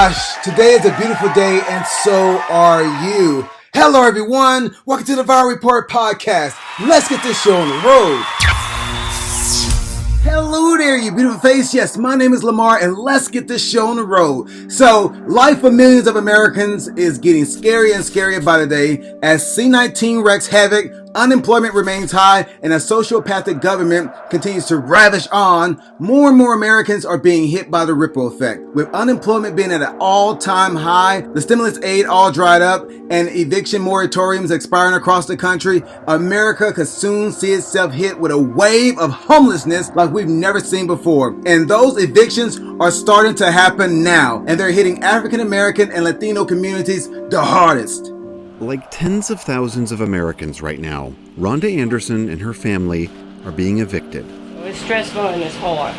gosh, today is a beautiful day and so are you. Hello everyone, welcome to the Viral Report podcast. Let's get this show on the road. Hello there, you beautiful face. Yes, my name is Lamar and let's get this show on the road. So, life for millions of Americans is getting scarier and scarier by the day as C-19 wreaks havoc, unemployment remains high, and a sociopathic government continues to ravish on. More and more Americans are being hit by the ripple effect. With unemployment being at an all-time high, the stimulus aid all dried up, and eviction moratoriums expiring across the country, America could soon see itself hit with a wave of homelessness like we've never seen before. And those evictions are starting to happen now, and they're hitting African American and Latino communities the hardest. Like tens of thousands of Americans right now, Rhonda Anderson and her family are being evicted. It's stressful and it's hard.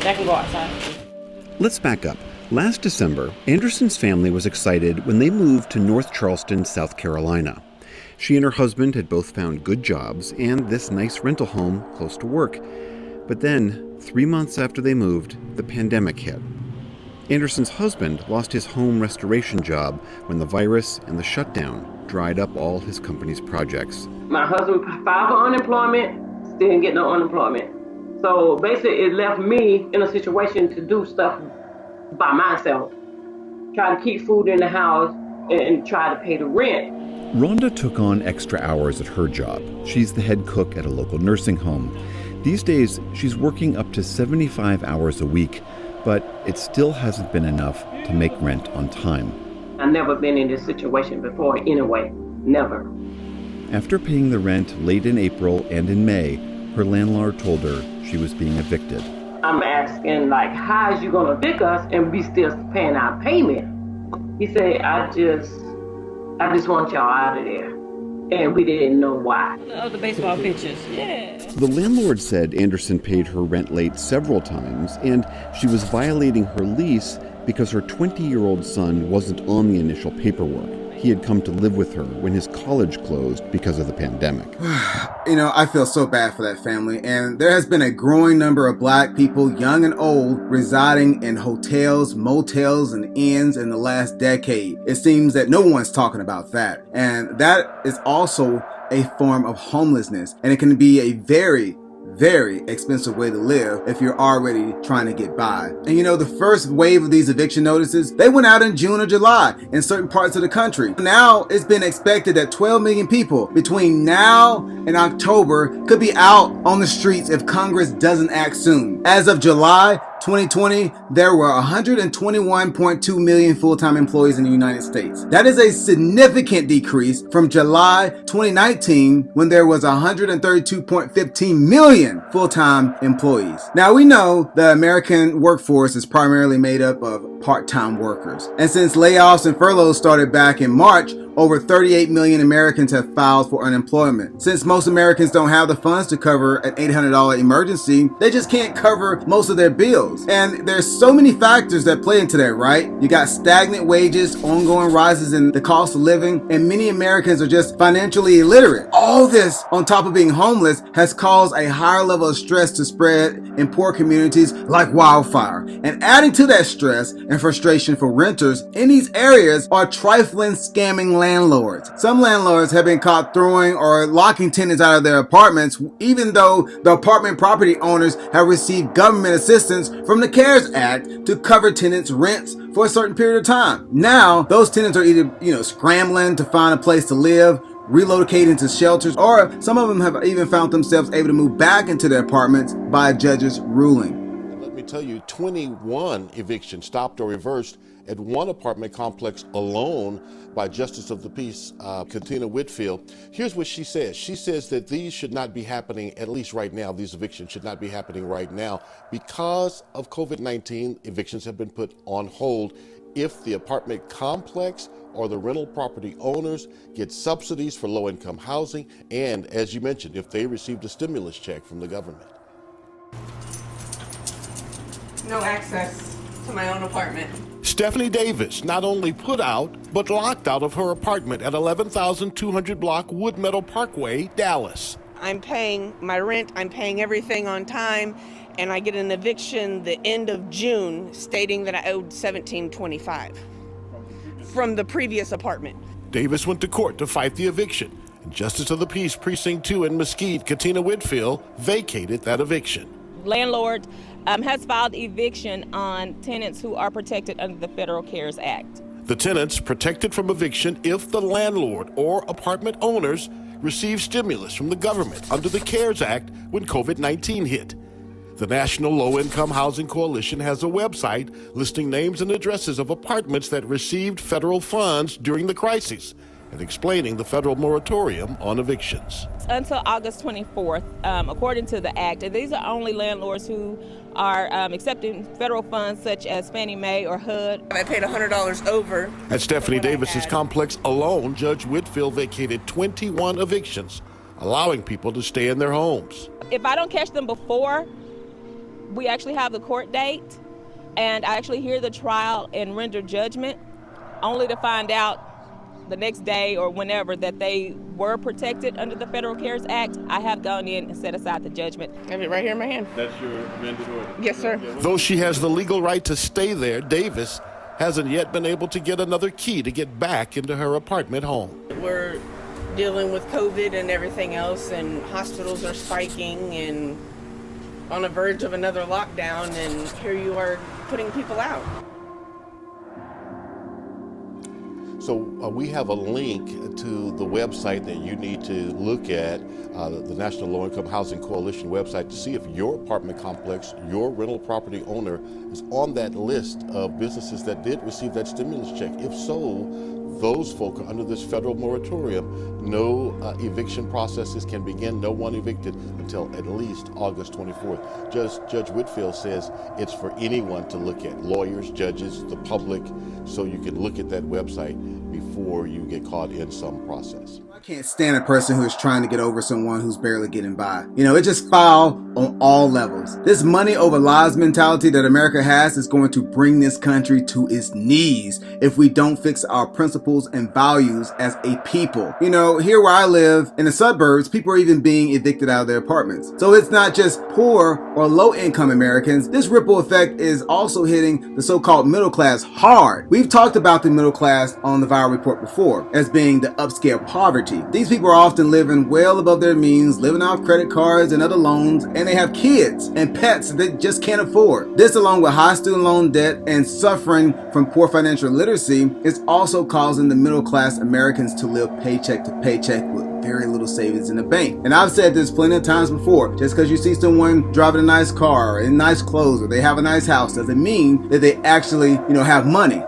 I can go outside. Let's back up. Last December, Anderson's family was excited when they moved to North Charleston, South Carolina. She and her husband had both found good jobs and this nice rental home close to work. But then, 3 months after they moved, the pandemic hit. Anderson's husband lost his home restoration job when the virus and the shutdown dried up all his company's projects. My husband filed for unemployment, still didn't get no unemployment. So basically it left me in a situation to do stuff by myself. Try to keep food in the house and try to pay the rent. Rhonda took on extra hours at her job. She's the head cook at a local nursing home. These days, she's working up to 75 hours a week, but it still hasn't been enough to make rent on time. I've never been in this situation before anyway, never. After paying the rent late in April and in May, her landlord told her she was being evicted. I'm asking, how is you gonna evict us and be still paying our payment? He said, I just want y'all out of there. And we didn't know why. Oh, the baseball pitchers, yeah. The landlord said Anderson paid her rent late several times, and she was violating her lease because her 20-year-old son wasn't on the initial paperwork. He had come to live with her when his college closed because of the pandemic. I feel so bad for that family, and there has been a growing number of black people, young and old, residing in hotels, motels, and inns in the last decade. It seems that no one's talking about that, and that is also a form of homelessness, and it can be a very expensive way to live if you're already trying to get by. And the first wave of these eviction notices, they went out in June or July in certain parts of the country. Now it's been expected that 12 million people between now and October could be out on the streets if Congress doesn't act soon. As of July 2020, there were 121.2 million full-time employees in the United States. That is a significant decrease from July 2019 when there was 132.15 million full-time employees. Now we know the American workforce is primarily made up of part-time workers. And since layoffs and furloughs started back in March, over 38 million Americans have filed for unemployment. Since most Americans don't have the funds to cover an $800 emergency, they just can't cover most of their bills. And there's so many factors that play into that, right? You got stagnant wages, ongoing rises in the cost of living, and many Americans are just financially illiterate. All this, on top of being homeless, has caused a higher level of stress to spread in poor communities like wildfire. And adding to that stress and frustration for renters in these areas are trifling, scamming landlords. Some landlords have been caught throwing or locking tenants out of their apartments, even though the apartment property owners have received government assistance from the CARES Act to cover tenants' rents for a certain period of time. Now, those tenants are either, scrambling to find a place to live, relocating to shelters, or some of them have even found themselves able to move back into their apartments by a judge's ruling. Let me tell you, 21 evictions stopped or reversed at one apartment complex alone by Justice of the Peace, Katina Whitfield. Here's what she says. She says that these should not be happening, at least right now, these evictions should not be happening right now. Because of COVID-19, evictions have been put on hold. If the apartment complex or the rental property owners get subsidies for low-income housing, and as you mentioned, if they received a stimulus check from the government. No access to my own apartment. Stephanie Davis not only put out, but locked out of her apartment at 11,200 block Wood Meadow Parkway, Dallas. I'm paying my rent, I'm paying everything on time, and I get an eviction the end of June stating that I owed $1,725 from the previous apartment. Davis went to court to fight the eviction, and Justice of the Peace Precinct 2 in Mesquite, Katina Whitfield, vacated that eviction. Landlord has filed eviction on tenants who are protected under the Federal CARES Act. The tenants protected from eviction if the landlord or apartment owners receive stimulus from the government under the CARES Act when COVID-19 hit. The National Low-Income Housing Coalition has a website listing names and addresses of apartments that received federal funds during the crisis and explaining the federal moratorium on evictions. Until August 24th, according to the act, and these are only landlords who are accepting federal funds such as Fannie Mae or HUD. I paid $100 over. At Stephanie Davis's complex alone, Judge Whitfield vacated 21 evictions, allowing people to stay in their homes. If I don't catch them before we actually have the court date, and I actually hear the trial and render judgment, only to find out the next day or whenever that they were protected under the Federal CARES Act, I have gone in and set aside the judgment. I have it right here in my hand. That's your amended order? Yes, sir. Though she has the legal right to stay there, Davis hasn't yet been able to get another key to get back into her apartment home. We're dealing with COVID and everything else, and hospitals are spiking and on the verge of another lockdown, and here you are putting people out. So we have a link to the website that you need to look at, the National Low Income Housing Coalition website, to see if your apartment complex, your rental property owner, is on that list of businesses that did receive that stimulus check. If so, those folk are under this federal moratorium. No eviction processes can begin, no one evicted until at least August 24th. Judge Whitfield says it's for anyone to look at, lawyers, judges, the public, so you can look at that website before you get caught in some process. I can't stand a person who is trying to get over someone who's barely getting by. You know, it's just foul on all levels. This money over lives mentality that America has is going to bring this country to its knees if we don't fix our principles and values as a people. You know, here where I live in the suburbs, people are even being evicted out of their apartments. So it's not just poor or low income Americans. This ripple effect is also hitting the so-called middle class hard. We've talked about the middle class on the Viral Report before as being the upscale poverty. These people are often living well above their means, living off credit cards and other loans, and they have kids and pets that they just can't afford. This, along with high student loan debt and suffering from poor financial literacy, is also causing the middle class Americans to live paycheck to paycheck with very little savings in the bank. And I've said this plenty of times before, just because you see someone driving a nice car or in nice clothes or they have a nice house doesn't mean that they actually, have money.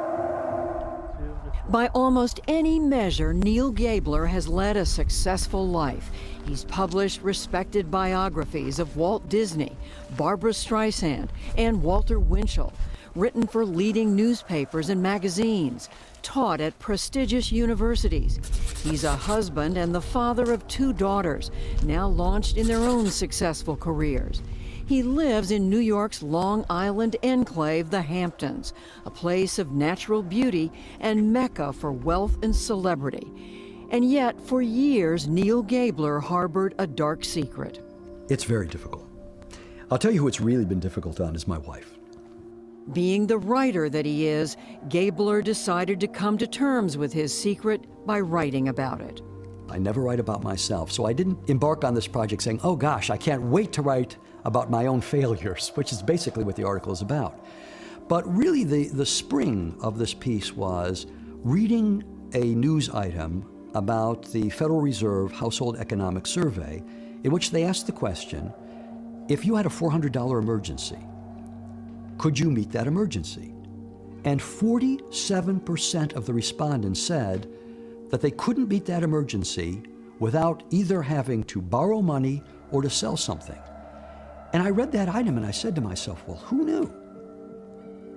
By almost any measure, Neil Gabler has led a successful life. He's published respected biographies of Walt Disney, Barbra Streisand, and Walter Winchell, written for leading newspapers and magazines, taught at prestigious universities. He's a husband and the father of 2 daughters, now launched in their own successful careers. He lives in New York's Long Island enclave, the Hamptons, a place of natural beauty and mecca for wealth and celebrity. And yet, for years, Neil Gabler harbored a dark secret. It's very difficult. I'll tell you who it's really been difficult on is my wife. Being the writer that he is, Gabler decided to come to terms with his secret by writing about it. I never write about myself, so I didn't embark on this project saying, oh gosh, I can't wait to write about my own failures, which is basically what the article is about. But really the spring of this piece was reading a news item about the Federal Reserve Household Economic Survey, in which they asked the question, if you had a $400 emergency, could you meet that emergency? And 47% of the respondents said that they couldn't meet that emergency without either having to borrow money or to sell something. And I read that item and I said to myself, well, who knew?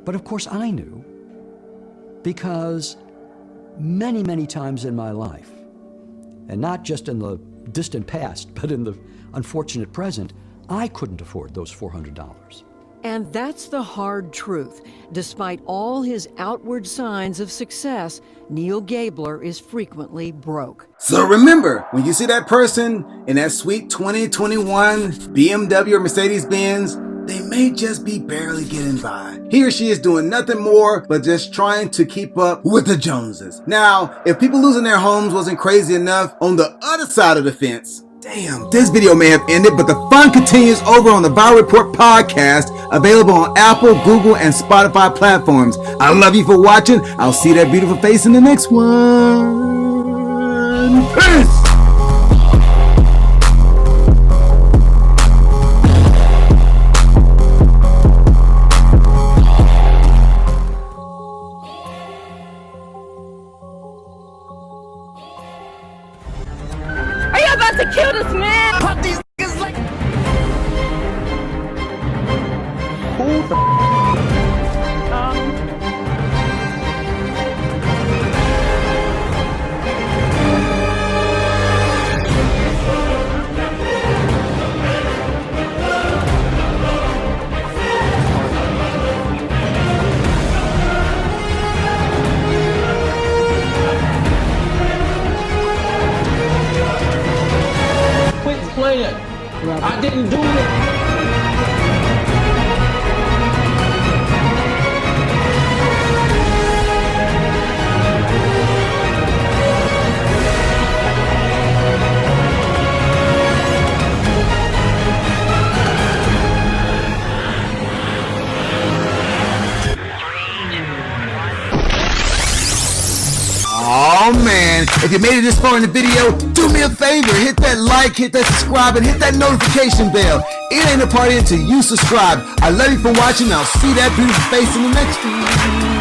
But of course I knew, because many, many times in my life, and not just in the distant past, but in the unfortunate present, I couldn't afford those $400. And that's the hard truth. Despite all his outward signs of success, Neil Gabler is frequently broke. So remember, when you see that person in that sweet 2021 BMW or Mercedes-Benz, they may just be barely getting by. He or she is doing nothing more but just trying to keep up with the Joneses. Now, if people losing their homes wasn't crazy enough, on the other side of the fence, damn, this video may have ended, but the fun continues over on the Viral Report podcast, available on Apple, Google, and Spotify platforms. I love you for watching. I'll see that beautiful face in the next one. Peace! Are you about to kill this man? Pop these niggas like. Quit playing. I didn't do it. Oh man, if you made it this far in the video, do me a favor, hit that like, hit that subscribe, and hit that notification bell. It ain't a party until you subscribe. I love you for watching. I'll see that beautiful face in the next one.